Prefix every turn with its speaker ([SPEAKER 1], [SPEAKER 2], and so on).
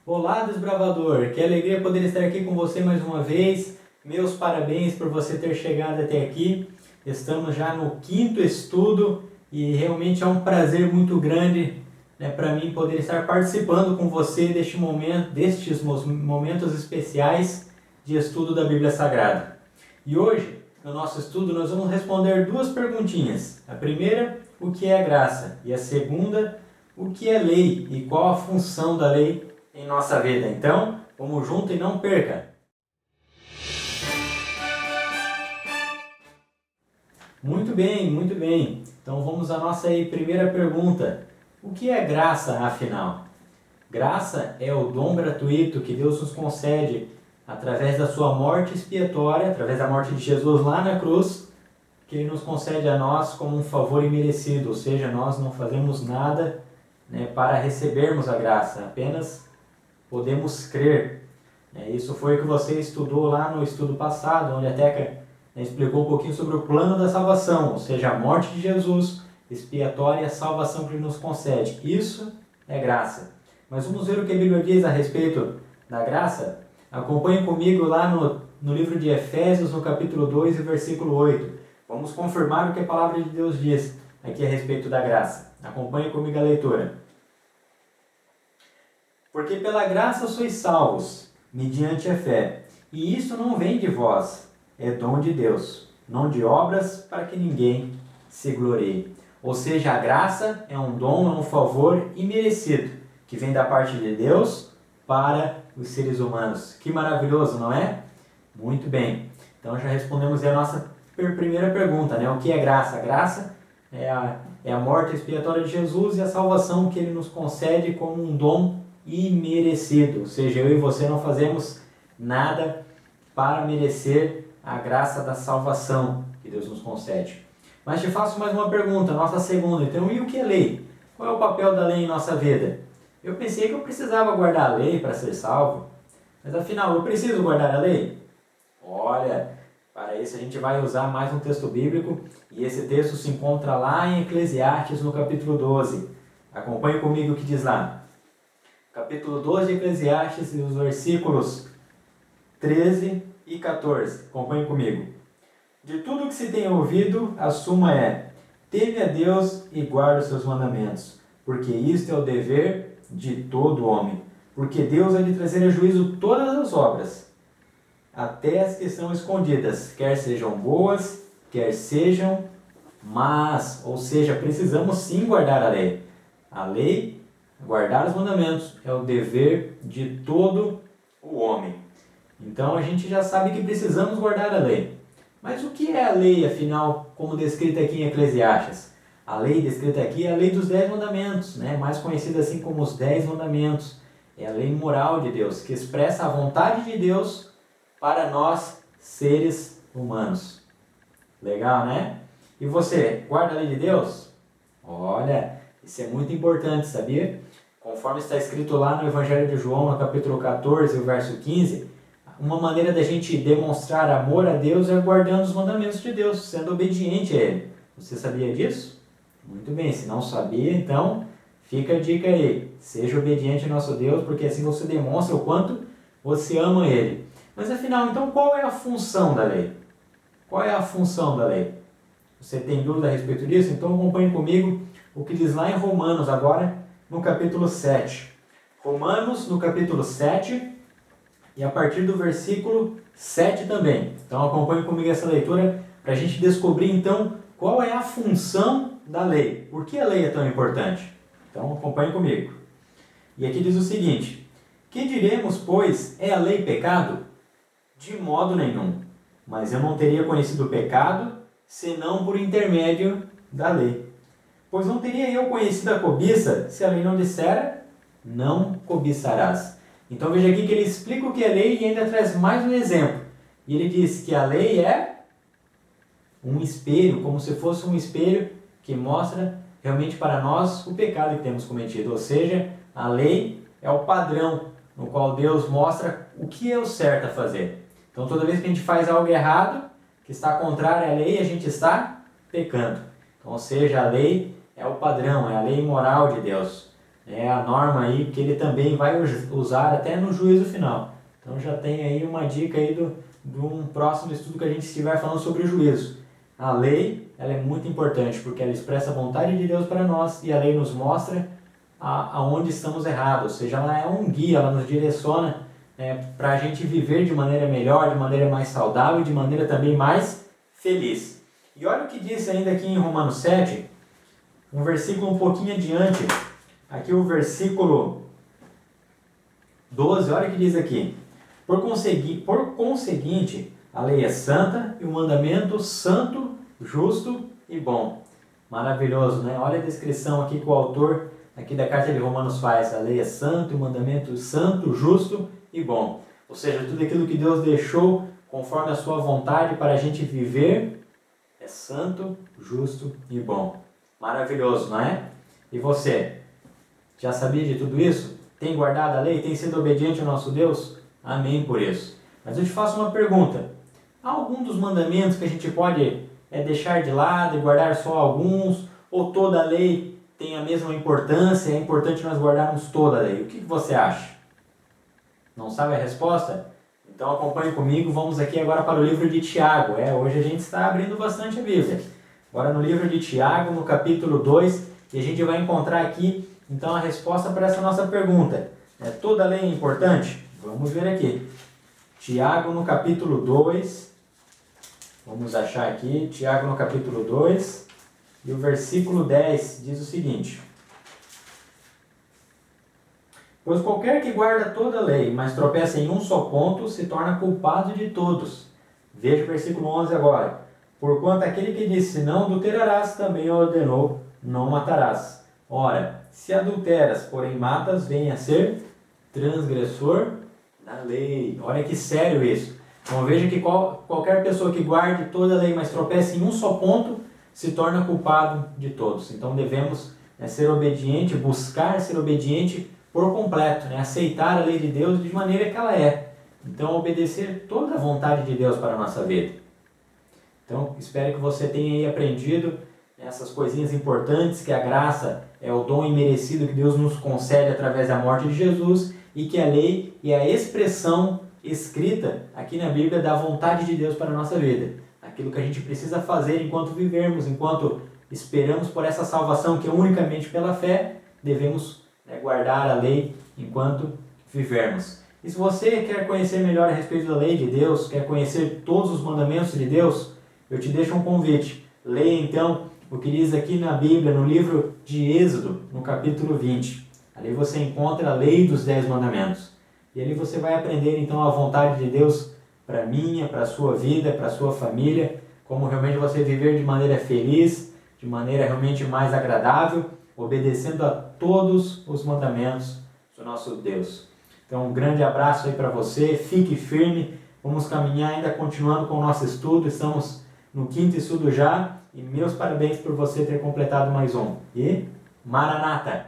[SPEAKER 1] Olá, desbravador! Que alegria poder estar aqui com você mais uma vez. Meus parabéns por você ter chegado até aqui. Estamos já no quinto estudo e realmente é um prazer muito grande, para mim poder estar participando com você destes momentos especiais de estudo da Bíblia Sagrada. E hoje, no nosso estudo, nós vamos responder duas perguntinhas. A primeira, o que é graça? E a segunda, o que é lei e qual a função da lei em nossa vida. Então, vamos junto e não perca! Muito bem, muito bem. Então vamos à nossa primeira pergunta. O que é graça, afinal? Graça é o dom gratuito que Deus nos concede através da sua morte expiatória, através da morte de Jesus lá na cruz, que Ele nos concede a nós como um favor imerecido, ou seja, nós não fazemos nada para recebermos a graça, apenas podemos crer. Isso foi o que você estudou lá no estudo passado, onde a Teca explicou um pouquinho sobre o plano da salvação, ou seja, a morte de Jesus expiatória e a salvação que Ele nos concede. Isso é graça. Mas vamos ver o que a Bíblia diz a respeito da graça? Acompanhe comigo lá no livro de Efésios, no capítulo 2 e versículo 8. Vamos confirmar o que a palavra de Deus diz aqui a respeito da graça. Acompanhe comigo a leitura. Porque pela graça sois salvos, mediante a fé. E isso não vem de vós, é dom de Deus, não de obras para que ninguém se glorie. Ou seja, a graça é um dom, é um favor imerecido, que vem da parte de Deus para os seres humanos. Que maravilhoso, não é? Muito bem. Então já respondemos a nossa primeira pergunta, O que é graça? A graça é a morte expiatória de Jesus e a salvação que Ele nos concede como um dom imerecido, ou seja, eu e você não fazemos nada para merecer a graça da salvação que Deus nos concede. Mas te faço mais uma pergunta, nossa segunda. Então, e o que é lei? Qual é o papel da lei em nossa vida? Eu pensei que eu precisava guardar a lei para ser salvo, mas afinal, eu preciso guardar a lei? Olha, para isso a gente vai usar mais um texto bíblico, e esse texto se encontra lá em Eclesiastes, no capítulo 12. Acompanhe comigo o que diz lá. Capítulo 12 de Eclesiastes, os versículos 13 e 14. Acompanhe comigo. De tudo que se tem ouvido, a suma é: teme a Deus e guarda os seus mandamentos, porque isto é o dever de todo homem. Porque Deus há de trazer a juízo todas as obras, até as que são escondidas, quer sejam boas, quer sejam más. Ou seja, precisamos sim guardar a lei. A lei, guardar os mandamentos, é o dever de todo o homem. Então a gente já sabe que precisamos guardar a lei. Mas o que é a lei, afinal, como descrita aqui em Eclesiastes? A lei descrita aqui é a lei dos 10 mandamentos, mais conhecida assim como os 10 mandamentos. É a lei moral de Deus, que expressa a vontade de Deus para nós, seres humanos. Legal, né? E você, guarda a lei de Deus? Olha, isso é muito importante, sabia? Conforme está escrito lá no Evangelho de João, no capítulo 14, o verso 15, uma maneira da gente demonstrar amor a Deus é guardando os mandamentos de Deus, sendo obediente a Ele. Você sabia disso? Muito bem, se não sabia, então fica a dica aí. Seja obediente ao nosso Deus, porque assim você demonstra o quanto você ama Ele. Mas afinal, então qual é a função da lei? Qual é a função da lei? Você tem dúvida a respeito disso? Então acompanhe comigo o que diz lá em Romanos, agora no capítulo 7. Romanos, no capítulo 7, e a partir do versículo 7 também. Então acompanhe comigo essa leitura para a gente descobrir então qual é a função da lei. Por que a lei é tão importante? Então acompanhe comigo. E aqui diz o seguinte: que diremos, pois, é a lei pecado? De modo nenhum. Mas eu não teria conhecido o pecado, senão por intermédio da lei. Pois não teria eu conhecido a cobiça, se a lei não dissera, não cobiçarás. Então veja aqui que ele explica o que é lei e ainda traz mais um exemplo. E ele diz que a lei é um espelho, como se fosse um espelho que mostra realmente para nós o pecado que temos cometido. Ou seja, a lei é o padrão no qual Deus mostra o que é o certo a fazer. Então toda vez que a gente faz algo errado, que está contrário à lei, a gente está pecando. Então, ou seja, a lei é o padrão, é a lei moral de Deus. É a norma aí que ele também vai usar até no juízo final. Então já tem aí uma dica aí de um próximo estudo que a gente estiver falando sobre o juízo. A lei, ela é muito importante porque ela expressa a vontade de Deus para nós e a lei nos mostra aonde estamos errados. Ou seja, ela é um guia, ela nos direciona para a gente viver de maneira melhor, de maneira mais saudável e de maneira também mais feliz. E olha o que diz ainda aqui em Romanos 7, um versículo um pouquinho adiante. Aqui o versículo 12, olha o que diz aqui. Por conseguinte, a lei é santa e o mandamento santo, justo e bom. Maravilhoso, né? Olha a descrição aqui que o autor aqui da carta de Romanos faz. A lei é santa e o mandamento santo, justo e bom. Ou seja, tudo aquilo que Deus deixou conforme a sua vontade para a gente viver é santo, justo e bom. Maravilhoso, não é? E você? Já sabia de tudo isso? Tem guardado a lei? Tem sido obediente ao nosso Deus? Amém por isso. Mas eu te faço uma pergunta. Há algum dos mandamentos que a gente pode deixar de lado e guardar só alguns? Ou toda a lei tem a mesma importância? É importante nós guardarmos toda a lei. O que você acha? Não sabe a resposta? Então acompanhe comigo. Vamos aqui agora para o livro de Tiago. Hoje a gente está abrindo bastante a Bíblia. Agora no livro de Tiago, no capítulo 2, e a gente vai encontrar aqui então a resposta para essa nossa pergunta. Toda lei é importante? Vamos ver aqui. Tiago no capítulo 2, vamos achar aqui, Tiago no capítulo 2, e o versículo 10 diz o seguinte: pois qualquer que guarda toda a lei, mas tropeça em um só ponto, se torna culpado de todos. Veja o versículo 11 agora. Porquanto aquele que disse, não adulterarás, também ordenou, não matarás. Ora, se adulteras, porém matas, vem a ser transgressor da lei. Olha que sério isso. Então veja que qualquer pessoa que guarde toda a lei, mas tropece em um só ponto, se torna culpado de todos. Então devemos ser obediente, buscar ser obediente por completo, aceitar a lei de Deus de maneira que ela é. Então obedecer toda a vontade de Deus para a nossa vida. Então espero que você tenha aí aprendido essas coisinhas importantes, que a graça é o dom imerecido que Deus nos concede através da morte de Jesus e que a lei é a expressão escrita aqui na Bíblia da vontade de Deus para a nossa vida. Aquilo que a gente precisa fazer enquanto vivermos, enquanto esperamos por essa salvação que é unicamente pela fé, devemos guardar a lei enquanto vivermos. E se você quer conhecer melhor a respeito da lei de Deus, quer conhecer todos os mandamentos de Deus, eu te deixo um convite. Leia então o que diz aqui na Bíblia, no livro de Êxodo, no capítulo 20. Ali você encontra a lei dos 10 mandamentos. E ali você vai aprender então a vontade de Deus para a minha, para a sua vida, para a sua família, como realmente você viver de maneira feliz, de maneira realmente mais agradável, obedecendo a todos os mandamentos do nosso Deus. Então um grande abraço aí para você, fique firme, vamos caminhar ainda continuando com o nosso estudo, estamos no 5º estudo já, e meus parabéns por você ter completado mais um. E Maranata!